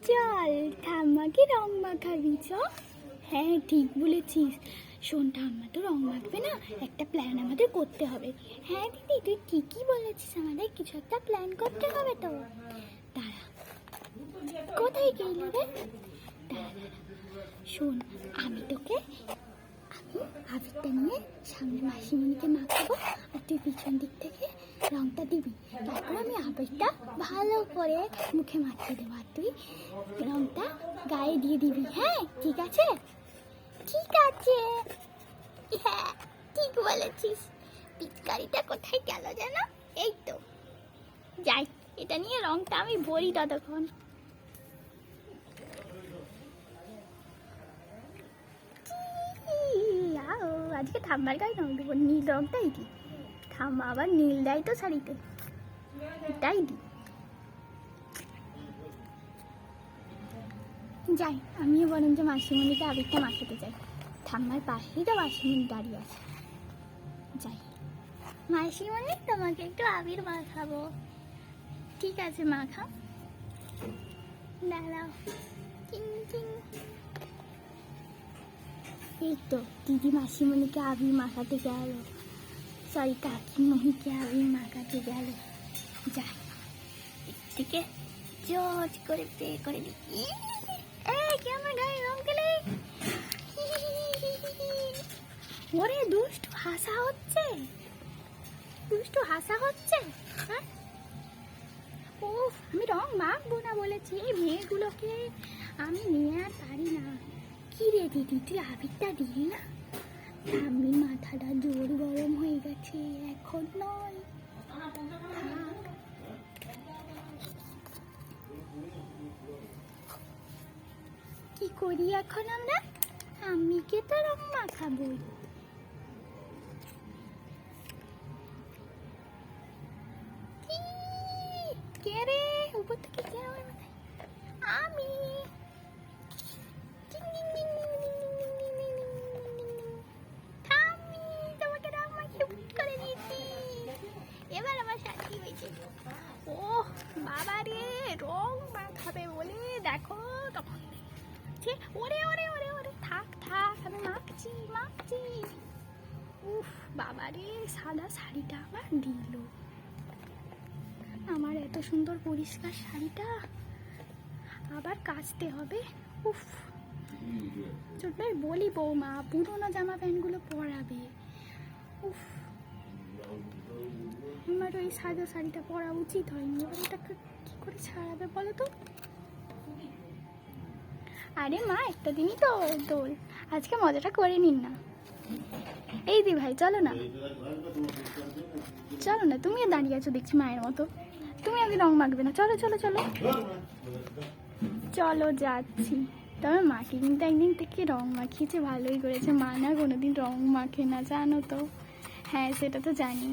চল ঠাম্মাকে রং মাখাবি চ। হ্যাঁ ঠিক বলেছিস। শোন, ঠাম্মা তো রং মাখবে না, একটা প্ল্যান আমাদের করতে হবে। হ্যাঁ দিদি, তুই ঠিকই বলেছিস, আমাদের কিছু একটা প্ল্যান করতে হবে তো। দাঁড়া, কোথায় গেলি রে? দাঁড়া, শোন, আমি আবিরটা নিয়ে সামনে মাসিমণিকে মাখাবো, আর তুই পিছন দিক থেকে রংটা দিবি। তারপর আমি আবিরটা ভালো করে মুখে মাখিয়ে দেবো, আর তুই রংটা গায়ে দিয়ে দিবি। হ্যাঁ ঠিক আছে? ঠিক আছে, হ্যাঁ ঠিক বলেছিস। পিচকারিটা কোথায় গেল যেন? এই তো, যাই এটা নিয়ে রংটা আমি ভরি ততক্ষণ। আজকে ঠাম্মার গায়ে রং দেবো, নীল রংটাই দিই। ঠাম্মা আবার নীল দেয় তো শাড়িতে, এটাই দিই। যাই, আমিও বরঞ্চ মাসিমণিকে আবিরটা মাখাতে চাই। ঠাম্মার পাশেই তো মাসিমণি দাঁড়িয়ে আছে। যাই, মাসিমণি তোমাকে একটু আবির মাখাবো। ঠিক আছে মাখা, দাঁড়াও। চিং চিং। এই তো দিদি মাসিমণিকে আবির মাখাতে গেল, সরি কাকিমণিকে আবির মাখাতে গেল। যাই, থেকে জজ করে পে করে দিই। কি আমার গায়ে রং দিলে? ওরে দুষ্টু হাসা হচ্ছে, দুষ্টু হাসা হচ্ছে। হ্যাঁ ও, আমি রং মাখবো না বলেছি, এই মেয়েগুলোকে আমি নিয়ে আর পারি না। কি রে দিদি, তুই আবিরটা দিলি না? আমি মাথাটা জোর গরম হয়ে গেছে, এখন নয়। কি করি এখন আমরা? আমিকে তো রং মাখাবো। কে রে উপর থেকে কে আমার মাথায়? আমি। তোমাকে রং মাখিয়ে ভুট করে দিয়েছি, এবার আমার শান্তি হয়েছে। ও বাবা রে, রং মাখাবে বলে দেখো তখন। ওরে ওরে ওরে ওরে, থাক থাক, আমি মাখছি মাখছি। উফ বাবা রে, সাদা শাড়িটা আমার দিল। আমার এত সুন্দর পরিষ্কার শাড়িটা আবার কাচতে হবে। উফ, ছোটটাই বলি বৌমা পুরোনো জামা প্যান্টগুলো পরাবে। উফ, আমার ওই সাদা শাড়িটা পরা উচিত হয়নি, এবার এটাকে কি করে ছাড়াবে বলো তো? আরে মা, একটা দিনই তো দোল, আজকে মজাটা করে নিন না। এই দি ভাই, চলো না চলো না, তুমিও দাঁড়িয়ে আছো দেখছি মায়ের মতো। তুমি আগে রং মাখবে না? চলো চলো চলো চলো, যাচ্ছি। তবে মাকে কিন্তু একদিন থেকে রং মাখিয়েছে, ভালোই করেছে। মা না কোনোদিন রং মাখে না, জানো তো? হ্যাঁ সেটা তো জানি।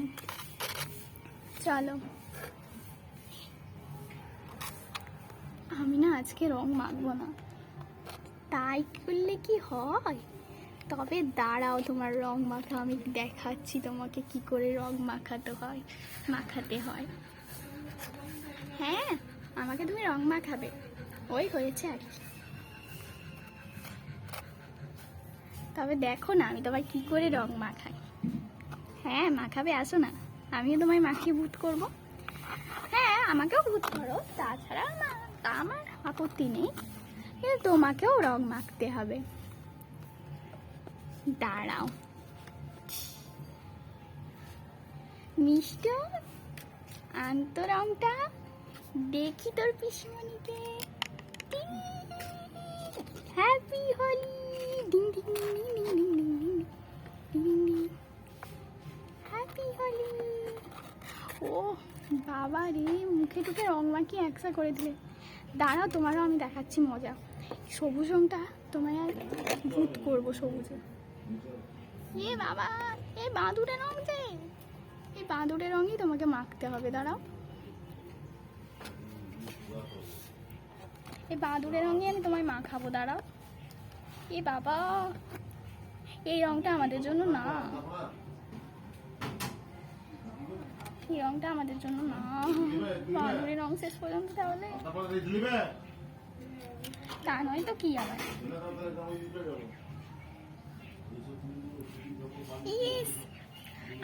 চলো, আমি না আজকে রং মাখবো না। তাই করলে কি হয়? তবে দাঁড়াও, তোমার রং মাখা আমি দেখাচ্ছি তোমাকে কি করে রং মাখাতে হয়। হ্যাঁ, আমাকে তুমি রং মাখাবে, ওই হয়েছে আর কি। তবে দেখো না আমি তোমায় কি করে রং মাখাই। হ্যাঁ মাখাবে, আসো না, আমিও তোমায় মাখিয়ে ভূত করব। হ্যাঁ আমাকেও ভূত করো, তাছাড়া না, তা আমার আপত্তি নেই, কিন্তু তোমাকেও রং মাখতে হবে। দাঁড়াও, মিষ্ট আনতো রংটা, দেখি তোর পিসিমণিকে। Happy Holi, ding ding ding ding ding ding ding ding ding. Happy Holi. ও বাবা রে, মুখে টুকে রং মাখিয়ে একসা করে দিলে। দাঁড়াও, তোমারও আমি দেখাচ্ছি মজা। সবুজ রংটা তোমায় আর ভূত করবো সবুজে। এ বাবা, এই বাঁদুড়ে রং যে, এই বাঁদুড়ে রঙই তোমাকে মাখতে হবে। দাঁড়াও, এই বাঁদুড়ে রঙই আমি তোমায় মাখাবো। দাঁড়াও। এ বাবা, এই রংটা আমাদের জন্য না, এই রংটা আমাদের জন্য না। বাঁদুড়ে রং শেষ পর্যন্ত তাহলে তা নয় তো কি আবার। ইস,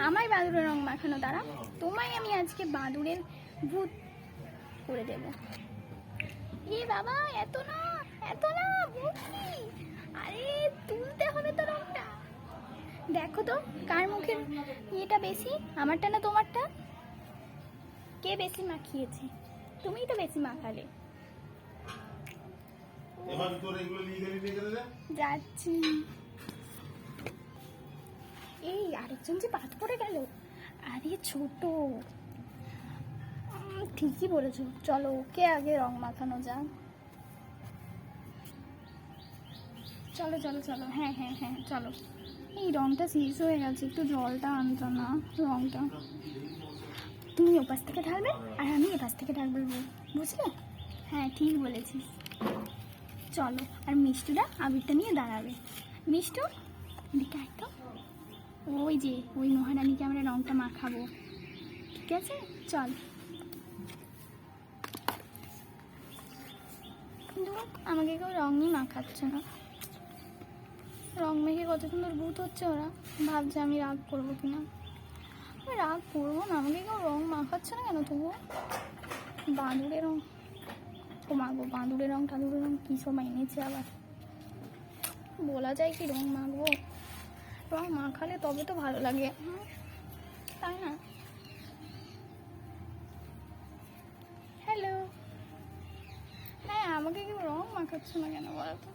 আমায় বাদুড়ের রং মাখানো দ্বারা তোমায় আমি আজকে বাদুড়ের ভূত করে দেব। এ বাবা, এত না মুখি, আরে তুলতে হবে তো রংটা। দেখো তো কার মুখের ইয়েটা বেশি, আমারটা না তোমারটা? কে বেশি মাখিয়েছে? তুমিই তো বেশি মাখালে। যাচ্ছি। এই আরেকজন যে বাদ পড়ে গেল, আরে ছোট। ঠিকই বলেছো, চলো ওকে আগে রং মাখানো যাক। চলো চলো চলো, হ্যাঁ হ্যাঁ হ্যাঁ চলো। এই রংটা শেষ হয়ে গেছে, একটু জলটা আনতো না রংটা। তুমি ওপাশ থেকে ঢালবে আর আমি এপাশ থেকে ঢালবো, বুঝলে? হ্যাঁ ঠিক বলেছিস। চলো, আর মিষ্টুরা আবিরটা নিয়ে দাঁড়াবে। মিষ্টু এদিকে আয় তো। ওই যে ওই মহারানীকে আমরা রংটা মাখাবো, ঠিক আছে? চল। কিন্তু আমাকে কেউ রঙই মাখাচ্ছে না। রং মেখে কত সুন্দর ভূত হচ্ছে ওরা, ভাবছে আমি রাগ করবো কিনা। আমি রাগ করবো না, আমাকে কেউ রং মাখাচ্ছে না কেন তবুও? বাঁদুড়ের রং, ও মাগো বাঁদুড়ের রং টাদুড়ের রং কী সব এনেছে আবার। বলা যায় কি রং মাখবো? রং মাখালে তবে তো ভালো লাগে, তাই না? হ্যালো, হ্যাঁ আমাকে কেউ রং মাখাচ্ছে না কেন বলো তো?